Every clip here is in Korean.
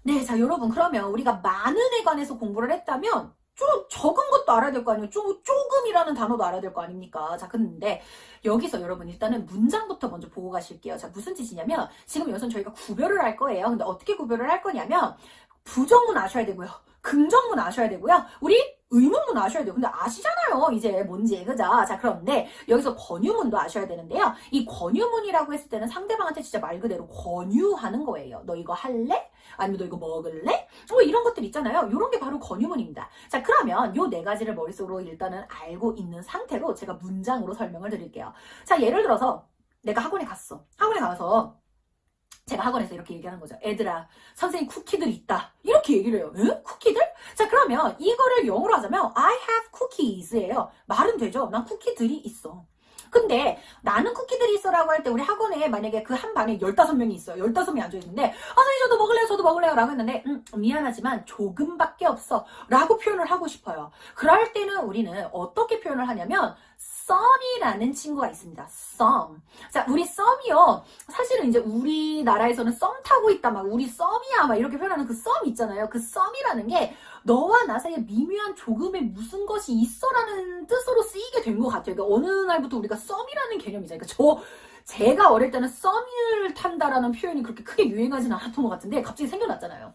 네, 자, 여러분, 그러면 우리가 많은에 관해서 공부를 했다면, 좀 적은 것도 알아야 될 거 아니에요? 조금이라는 단어도 알아야 될 거 아닙니까? 자, 근데 여기서 여러분 일단은 문장부터 먼저 보고 가실게요. 자, 무슨 뜻이냐면, 지금 여기서 저희가 구별을 할 거예요. 근데 어떻게 구별을 할 거냐면, 부정문 아셔야 되고요. 긍정문 아셔야 되고요. 우리 의문문 아셔야 돼요. 근데 아시잖아요. 이제 뭔지. 그죠? 자, 그런데 여기서 권유문도 아셔야 되는데요. 이 권유문이라고 했을 때는 상대방한테 진짜 말 그대로 권유하는 거예요. 너 이거 할래? 아니면 너 이거 먹을래? 뭐 이런 것들 있잖아요. 이런 게 바로 권유문입니다. 자, 그러면 요 네 가지를 머릿속으로 일단은 알고 있는 상태로 제가 문장으로 설명을 드릴게요. 자, 예를 들어서 내가 학원에 갔어. 학원에 가서 제가 학원에서 이렇게 얘기하는 거죠. 애들아, 선생님 쿠키들이 있다. 이렇게 얘기를 해요. 응? 쿠키들? 자, 그러면 이거를 영어로 하자면 I have cookies예요. 말은 되죠. 난 쿠키들이 있어. 근데 나는 쿠키들이 있어라고 할 때 우리 학원에 만약에 그 한 반에 15명이 있어요. 15명이 앉아있는데 아, 선생님 저도 먹을래요. 저도 먹을래요. 라고 했는데 미안하지만 조금밖에 없어. 라고 표현을 하고 싶어요. 그럴 때는 우리는 어떻게 표현을 하냐면 some이라는 친구가 있습니다. some. 자, 우리 some이요. 사실은 이제 우리나라에서는 썸 타고 있다, 막 우리 썸이야, 막 이렇게 표현하는 그 썸 있잖아요. 그 썸이라는 게 너와 나 사이에 미묘한 조금의 무슨 것이 있어라는 뜻으로 쓰이게 된 것 같아요. 그러니까 어느 날부터 우리가 썸이라는 개념이잖아요. 그러니까 제가 어릴 때는 썸을 탄다라는 표현이 그렇게 크게 유행하지는 않았던 것 같은데 갑자기 생겨났잖아요.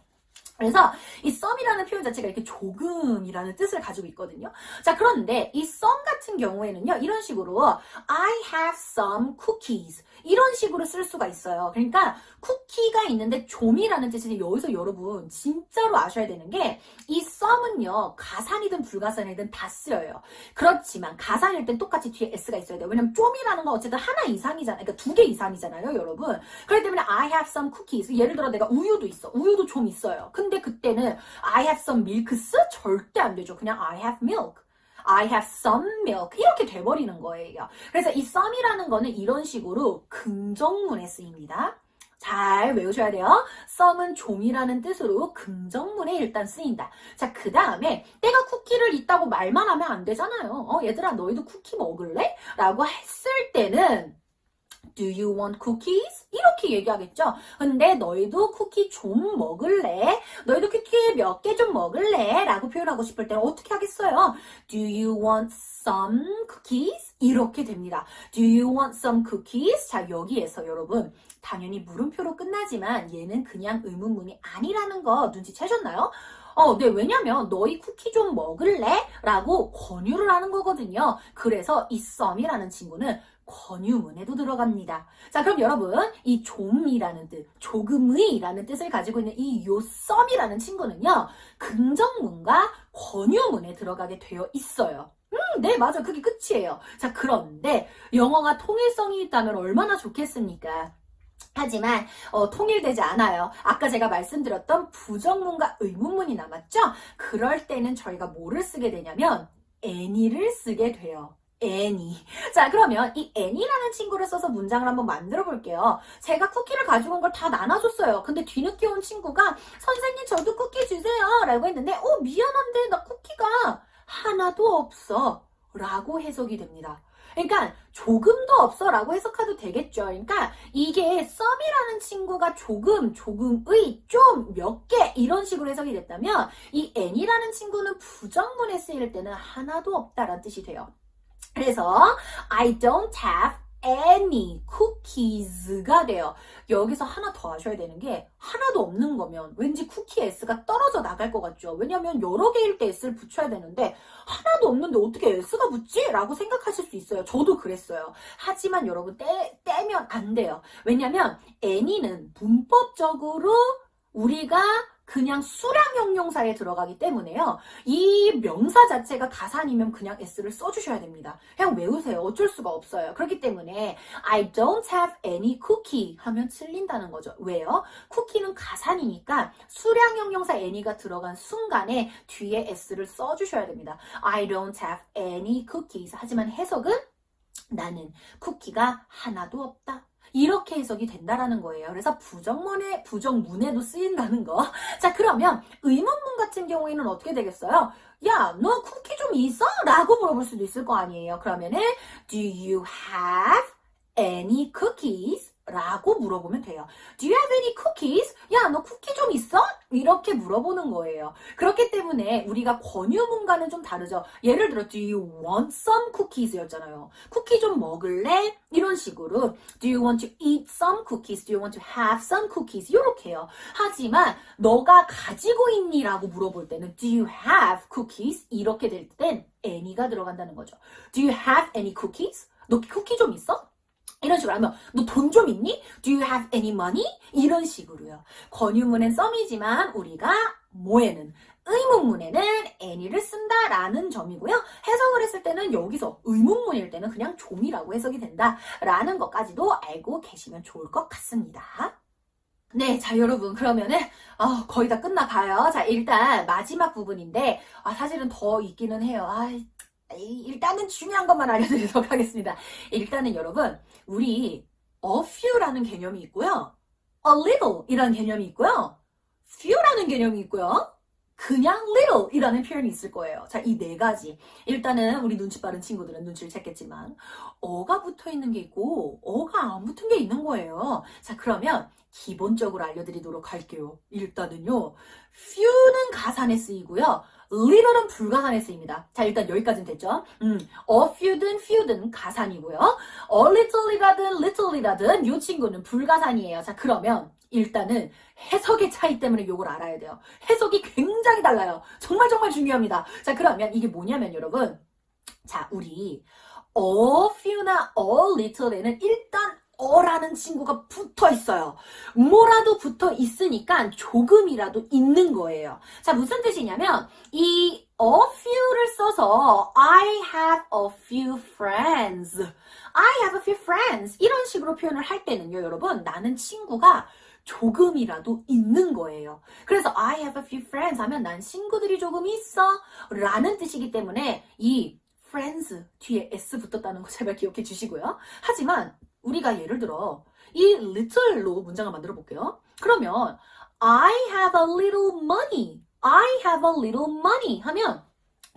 그래서 이 썸이라는 표현 자체가 이렇게 조금이라는 뜻을 가지고 있거든요. 자, 그런데 이 썸 같은 경우에는요, 이런 식으로 I have some cookies 이런 식으로 쓸 수가 있어요. 그러니까 쿠키가 있는데 좀이라는 뜻인데 여기서 여러분 진짜로 아셔야 되는 게 이 썸은요, 가산이든 불가산이든 다 쓰여요. 그렇지만 가산일 땐 똑같이 뒤에 s가 있어야 돼요. 왜냐면 좀이라는 건 어쨌든 하나 이상이잖아요. 그러니까 2개 이상이잖아요, 여러분. 그렇기 때문에 I have some cookies. 예를 들어 내가 우유도 있어. 우유도 좀 있어요. 근데 그때는 I have some milks? 절대 안 되죠. 그냥 I have milk. I have some milk. 이렇게 돼버리는 거예요. 그래서 이 some이라는 거는 이런 식으로 긍정문에 쓰입니다. 잘 외우셔야 돼요. some은 좀이라는 뜻으로 긍정문에 일단 쓰인다. 자, 그 다음에 내가 쿠키를 있다고 말만 하면 안 되잖아요. 얘들아 너희도 쿠키 먹을래? 라고 했을 때는 Do you want cookies? 이렇게 얘기하겠죠. 근데 너희도 쿠키 좀 먹을래? 너희도 쿠키 몇 개 좀 먹을래? 라고 표현하고 싶을 때는 어떻게 하겠어요? Do you want some cookies? 이렇게 됩니다. Do you want some cookies? 자, 여기에서 여러분 당연히 물음표로 끝나지만 얘는 그냥 의문문이 아니라는 거 눈치채셨나요? 네, 왜냐면 너희 쿠키 좀 먹을래? 라고 권유를 하는 거거든요. 그래서 이 some이라는 친구는 권유문에도 들어갑니다. 자, 그럼 여러분 이 좀이라는 뜻, 조금의라는 뜻을 가지고 있는 이 요 some이라는 친구는요. 긍정문과 권유문에 들어가게 되어 있어요. 네, 맞아. 그게 끝이에요. 자, 그런데 영어가 통일성이 있다면 얼마나 좋겠습니까? 하지만 통일되지 않아요. 아까 제가 말씀드렸던 부정문과 의문문이 남았죠? 그럴 때는 저희가 뭐를 쓰게 되냐면 any를 쓰게 돼요. any. 자, 그러면 이 any라는 친구를 써서 문장을 한번 만들어 볼게요. 제가 쿠키를 가지고 온 걸 다 나눠줬어요. 근데 뒤늦게 온 친구가 선생님 저도 쿠키 주세요 라고 했는데 미안한데 나 쿠키가 하나도 없어 라고 해석이 됩니다. 그러니까 조금도 없어 라고 해석해도 되겠죠. 그러니까 이게 some이라는 친구가 조금의, 좀, 몇 개 이런 식으로 해석이 됐다면 이 any라는 친구는 부정문에 쓰일 때는 하나도 없다라는 뜻이 돼요. 그래서 I don't have any cookies가 돼요. 여기서 하나 더 하셔야 되는 게 하나도 없는 거면 왠지 쿠키 S가 떨어져 나갈 것 같죠. 왜냐면 여러 개일 때 S를 붙여야 되는데 하나도 없는데 어떻게 S가 붙지? 라고 생각하실 수 있어요. 저도 그랬어요. 하지만 여러분 떼면 안 돼요. 왜냐면 any는 문법적으로 우리가 그냥 수량 형용사에 들어가기 때문에요. 이 명사 자체가 가산이면 그냥 s를 써주셔야 됩니다. 그냥 외우세요. 어쩔 수가 없어요. 그렇기 때문에 I don't have any cookie 하면 틀린다는 거죠. 왜요? 쿠키는 가산이니까 수량 형용사 any가 들어간 순간에 뒤에 s를 써주셔야 됩니다. I don't have any cookies. 하지만 해석은 나는 쿠키가 하나도 없다. 이렇게 해석이 된다라는 거예요. 그래서 부정문에도 쓰인다는 거. 자, 그러면 의문문 같은 경우에는 어떻게 되겠어요? 야, 너 쿠키 좀 있어? 라고 물어볼 수도 있을 거 아니에요. 그러면은 Do you have any cookies? 라고 물어보면 돼요. Do you have any cookies? 야, 너 쿠키 좀 있어? 이렇게 물어보는 거예요. 그렇기 때문에 우리가 권유문과는 좀 다르죠. 예를 들어, do you want some cookies? 였잖아요. 쿠키 좀 먹을래? 이런 식으로 do you want to eat some cookies? Do you want to have some cookies? 이렇게요. 하지만 너가 가지고 있니? 라고 물어볼 때는 do you have cookies? 이렇게 될 땐 any가 들어간다는 거죠. Do you have any cookies? 너 쿠키 좀 있어? 이런 식으로 하면 너 돈 좀 있니? Do you have any money? 이런 식으로요. 권유문엔 some이지만 우리가 뭐에는 의문문에는 any를 쓴다라는 점이고요. 해석을 했을 때는 여기서 의문문일 때는 그냥 좀이라고 해석이 된다라는 것까지도 알고 계시면 좋을 것 같습니다. 네, 자 여러분 그러면은 거의 다 끝나가요. 자 일단 마지막 부분인데 사실은 더 있기는 해요. 일단은 중요한 것만 알려드리도록 하겠습니다. 일단은 여러분 우리 a few라는 개념이 있고요. a little 이라는 개념이 있고요. few라는 개념이 있고요. 그냥 little 이라는 표현이 있을 거예요. 자, 이 네 가지. 일단은 우리 눈치 빠른 친구들은 눈치를 챘겠지만 어가 붙어 있는 게 있고 어가 안 붙은 게 있는 거예요. 자, 그러면 기본적으로 알려드리도록 할게요. 일단은요. few는 가산에 쓰이고요. little은 불가산에 쓰입니다. 자, 일단 여기까지는 됐죠? a few든 가산이고요. a little이라든 이 친구는 불가산이에요. 자, 그러면 일단은 해석의 차이 때문에 이걸 알아야 돼요. 해석이 굉장히 달라요. 정말 중요합니다. 자, 그러면 이게 뭐냐면 여러분, 자, 우리 a few나 a little에는 일단 어라는 친구가 붙어 있어요. 뭐라도 붙어 있으니까 조금이라도 있는 거예요. 자, 무슨 뜻이냐면 이 a few를 써서 I have a few friends. I have a few friends. 이런 식으로 표현을 할 때는요, 여러분, 나는 친구가 조금이라도 있는 거예요. 그래서 I have a few friends 하면 난 친구들이 조금 있어 라는 뜻이기 때문에 이 friends 뒤에 s 붙었다는 거 제발 기억해 주시고요. 하지만 우리가 예를 들어 이 little로 문장을 만들어 볼게요. 그러면 I have a little money. I have a little money 하면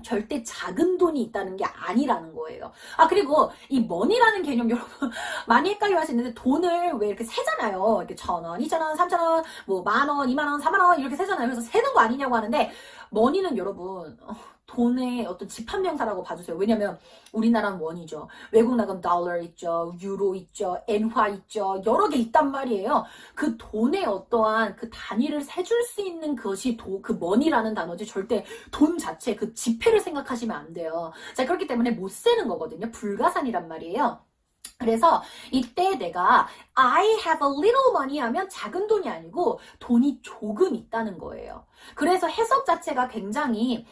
절대 작은 돈이 있다는 게 아니라는 거예요. 그리고 이 money라는 개념 여러분 많이 헷갈려 하시는데 돈을 왜 이렇게 세잖아요. 이렇게 1,000원, 2,000원, 3,000원, 뭐 10,000원, 20,000원, 40,000원 이렇게 세잖아요. 그래서 세는 거 아니냐고 하는데 money는 여러분 돈의 어떤 집합명사라고 봐주세요. 왜냐면 우리나라는 원이죠. 외국 나가면 달러 있죠. 유로 있죠. 엔화 있죠. 여러 개 있단 말이에요. 그 돈의 어떠한 그 단위를 세줄 수 있는 것이 그 money라는 단어지 절대 돈 자체 그 지폐를 생각하시면 안 돼요. 자, 그렇기 때문에 못 세는 거거든요. 불가산이란 말이에요. 그래서 이때 내가 I have a little money 하면 작은 돈이 아니고 돈이 조금 있다는 거예요. 그래서 해석 자체가 굉장히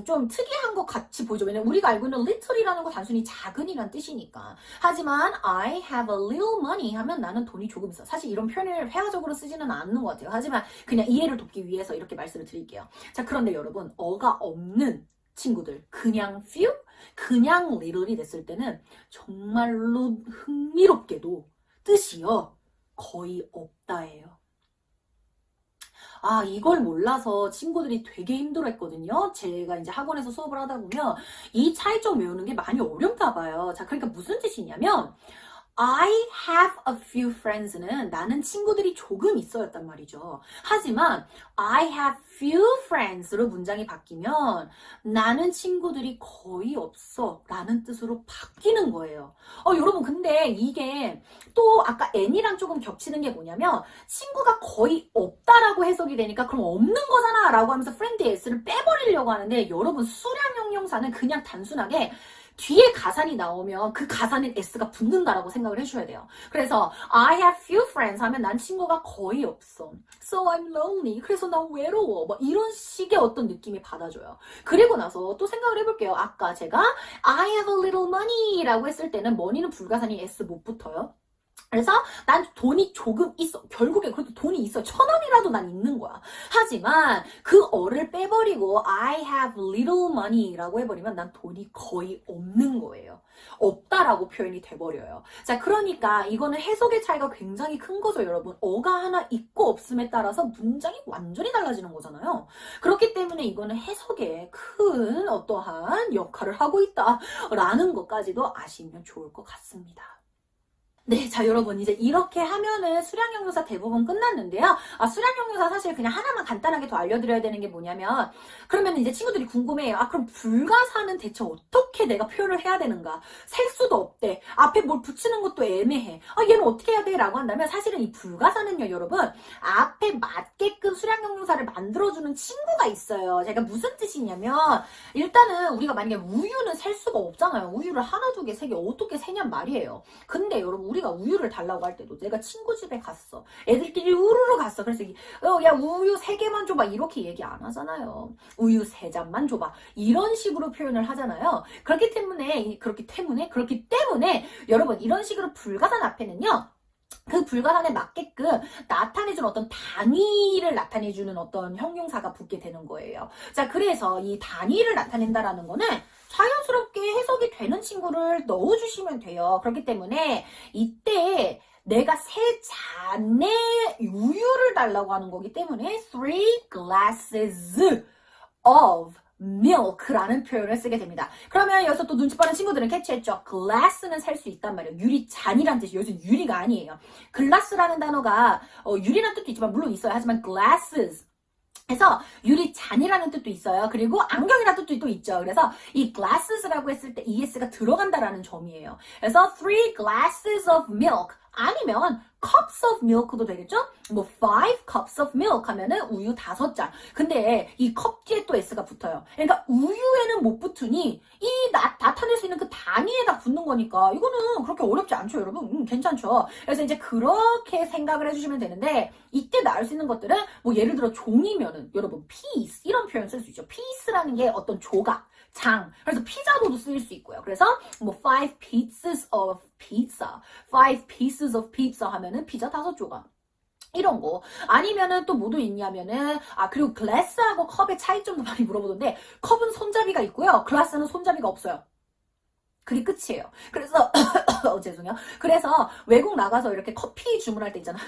좀 특이한 것 같이 보이죠. 왜냐면 우리가 알고 있는 little이라는 거 단순히 작은이란 뜻이니까. 하지만 I have a little money 하면 나는 돈이 조금 있어. 사실 이런 표현을 회화적으로 쓰지는 않는 것 같아요. 하지만 그냥 이해를 돕기 위해서 이렇게 말씀을 드릴게요. 자, 그런데 여러분 어가 없는 친구들 그냥 few? 그냥 little이 됐을 때는 정말로 흥미롭게도 뜻이요 거의 없다예요. 이걸 몰라서 친구들이 되게 힘들어했거든요. 제가 이제 학원에서 수업을 하다 보면 이 차이점 외우는 게 많이 어렵나 봐요. 자, 그러니까 무슨 뜻이냐면 I have a few friends는 나는 친구들이 조금 있어였단 말이죠. 하지만 I have few friends로 문장이 바뀌면 나는 친구들이 거의 없어 라는 뜻으로 바뀌는 거예요. 여러분 근데 이게 또 아까 any랑 조금 겹치는 게 뭐냐면 친구가 거의 없다라고 해석이 되니까 그럼 없는 거잖아 라고 하면서 friend의 s를 빼버리려고 하는데 여러분 수량 형용사는 그냥 단순하게 뒤에 가산이 나오면 그 가산엔 s가 붙는다라고 생각을 해주셔야 돼요. 그래서 I have few friends 하면 난 친구가 거의 없어. So I'm lonely. 그래서 난 외로워. 뭐 이런 식의 어떤 느낌이 받아줘요. 그리고 나서 또 생각을 해볼게요. 아까 제가 I have a little money 라고 했을 때는 money는 불가산이 s 못 붙어요. 그래서 난 돈이 조금 있어. 결국에 그래도 돈이 있어. 1,000원이라도 난 있는 거야. 하지만 그 어를 빼버리고 I have little money라고 해버리면 난 돈이 거의 없는 거예요. 없다라고 표현이 돼버려요. 자, 그러니까 이거는 해석의 차이가 굉장히 큰 거죠, 여러분. 어가 하나 있고 없음에 따라서 문장이 완전히 달라지는 거잖아요. 그렇기 때문에 이거는 해석에 큰 어떠한 역할을 하고 있다라는 것까지도 아시면 좋을 것 같습니다. 네, 자, 여러분, 이제 이렇게 하면은 수량형용사 대부분 끝났는데요. 수량형용사 사실 그냥 하나만 간단하게 더 알려드려야 되는 게 뭐냐면, 그러면 이제 친구들이 궁금해요. 그럼 불가사는 대체 어떻게 내가 표현을 해야 되는가? 셀 수도 없대. 앞에 뭘 붙이는 것도 애매해. 얘는 어떻게 해야 돼? 라고 한다면, 사실은 이 불가사는요, 여러분, 앞에 맞게끔 수량형용사를 만들어주는 친구가 있어요. 제가 무슨 뜻이냐면, 일단은 우리가 만약에 우유는 셀 수가 없잖아요. 우유를 하나, 두 개, 세 개 어떻게 세냔 말이에요. 근데 여러분, 우리가 우유를 달라고 할 때도 내가 친구 집에 갔어. 애들끼리 우르르 갔어. 그래서 야 우유 3개만 줘봐. 이렇게 얘기 안 하잖아요. 우유 3잔만 줘봐. 이런 식으로 표현을 하잖아요. 그렇기 때문에 여러분 이런 식으로 불가산 앞에는요. 그 불가산에 맞게끔 나타내주는 어떤 단위를 나타내주는 어떤 형용사가 붙게 되는 거예요. 자, 그래서 이 단위를 나타낸다라는 거는 자연스럽게 해석이 되는 친구를 넣어주시면 돼요. 그렇기 때문에 이때 내가 3잔의 우유를 달라고 하는 거기 때문에 3 glasses of milk라는 표현을 쓰게 됩니다. 그러면 여기서 또 눈치 빠른 친구들은 캐치했죠. glass는 셀 수 있단 말이에요. 유리잔이란 뜻이 여기서 유리가 아니에요. glass라는 단어가 유리란 뜻도 있지만 물론 있어요. 하지만 glasses 그래서 유리잔이라는 뜻도 있어요. 그리고 안경이라는 뜻도 또 있죠. 그래서 이 glasses라고 했을 때 es가 들어간다라는 점이에요. 그래서 3 glasses of milk 아니면 cups of milk도 되겠죠? 뭐 5 cups of milk 하면은 우유 5잔. 근데 이 컵 뒤에 또 s가 붙어요. 그러니까 우유에는 못 붙으니 이 나타낼 수 있는 그 단위에다 붙는 거니까 이거는 그렇게 어렵지 않죠, 여러분? 괜찮죠? 그래서 이제 그렇게 생각을 해주시면 되는데 이때 나올 수 있는 것들은 뭐 예를 들어 종이면은 여러분 piece 이런 표현 쓸 수 있죠. piece라는 게 어떤 조각, 장. 그래서 피자로도 쓰일 수 있고요. 그래서 뭐 5 pieces of pizza, 5 pieces of pizza 하면은 피자 5조각. 이런 거. 아니면은 또 뭐도 있냐면은, 그리고 글라스하고 컵의 차이점도 많이 물어보던데, 컵은 손잡이가 있고요. 글라스는 손잡이가 없어요. 그게 끝이에요. 그래서 죄송해요. 그래서 외국 나가서 이렇게 커피 주문할 때 있잖아요.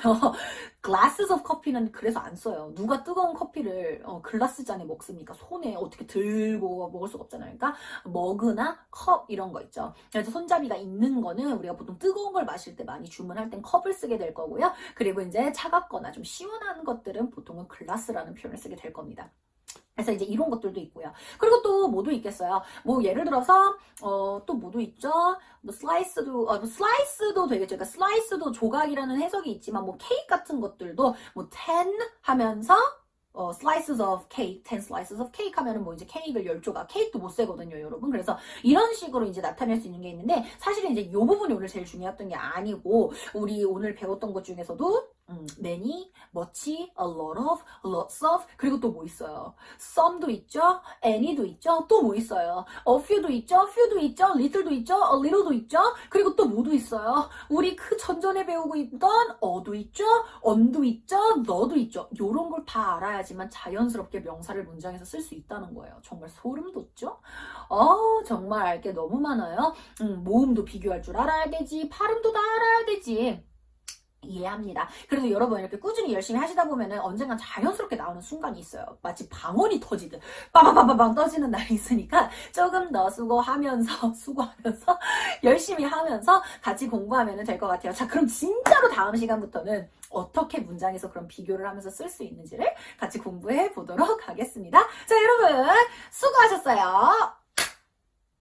glasses of coffee는 그래서 안 써요. 누가 뜨거운 커피를 글라스 잔에 먹습니까? 손에 어떻게 들고 먹을 수가 없잖아요. 그러니까 머그나 컵 이런 거 있죠. 그래서 손잡이가 있는 거는 우리가 보통 뜨거운 걸 마실 때 많이 주문할 땐 컵을 쓰게 될 거고요. 그리고 이제 차갑거나 좀 시원한 것들은 보통은 글라스라는 표현을 쓰게 될 겁니다. 그래서 이제 이런 것들도 있고요. 그리고 또 뭐도 있겠어요. 뭐 예를 들어서 또 뭐도 있죠. 뭐 슬라이스도 되겠죠. 그러니까 슬라이스도 조각이라는 해석이 있지만 뭐 케이크 같은 것들도 뭐 10 하면서 slices of cake, 10 slices of cake 하면은 뭐 이제 케이크를 10조각, 케이크도 못 세거든요, 여러분. 그래서 이런 식으로 이제 나타낼 수 있는 게 있는데, 사실은 이제 이 부분이 오늘 제일 중요했던 게 아니고, 우리 오늘 배웠던 것 중에서도, many, much, a lot of, lots of, 그리고 또 뭐 있어요? some도 있죠, any도 있죠, 또 뭐 있어요? a few도 있죠, few도 있죠, little도 있죠, a little도 있죠, 그리고 또 뭐도 있어요? 우리 그 전전에 배우고 있던 어도 있죠, on도 있죠, 너도 있죠. 요런 걸 다 알아야지만 자연스럽게 명사를 문장에서 쓸 수 있다는 거예요. 정말 소름 돋죠? 정말 알 게 너무 많아요. 모음도 비교할 줄 알아야 되지, 발음도 다 알아야 되지. 이해합니다. 그래도 여러분 이렇게 꾸준히 열심히 하시다 보면은 언젠간 자연스럽게 나오는 순간이 있어요. 마치 방언이 터지듯 빠바바바방 떠지는 날이 있으니까 조금 더 수고하면서 열심히 하면서 같이 공부하면 될 것 같아요. 자, 그럼 진짜로 다음 시간부터는 어떻게 문장에서 그런 비교를 하면서 쓸 수 있는지를 같이 공부해 보도록 하겠습니다. 자, 여러분 수고하셨어요.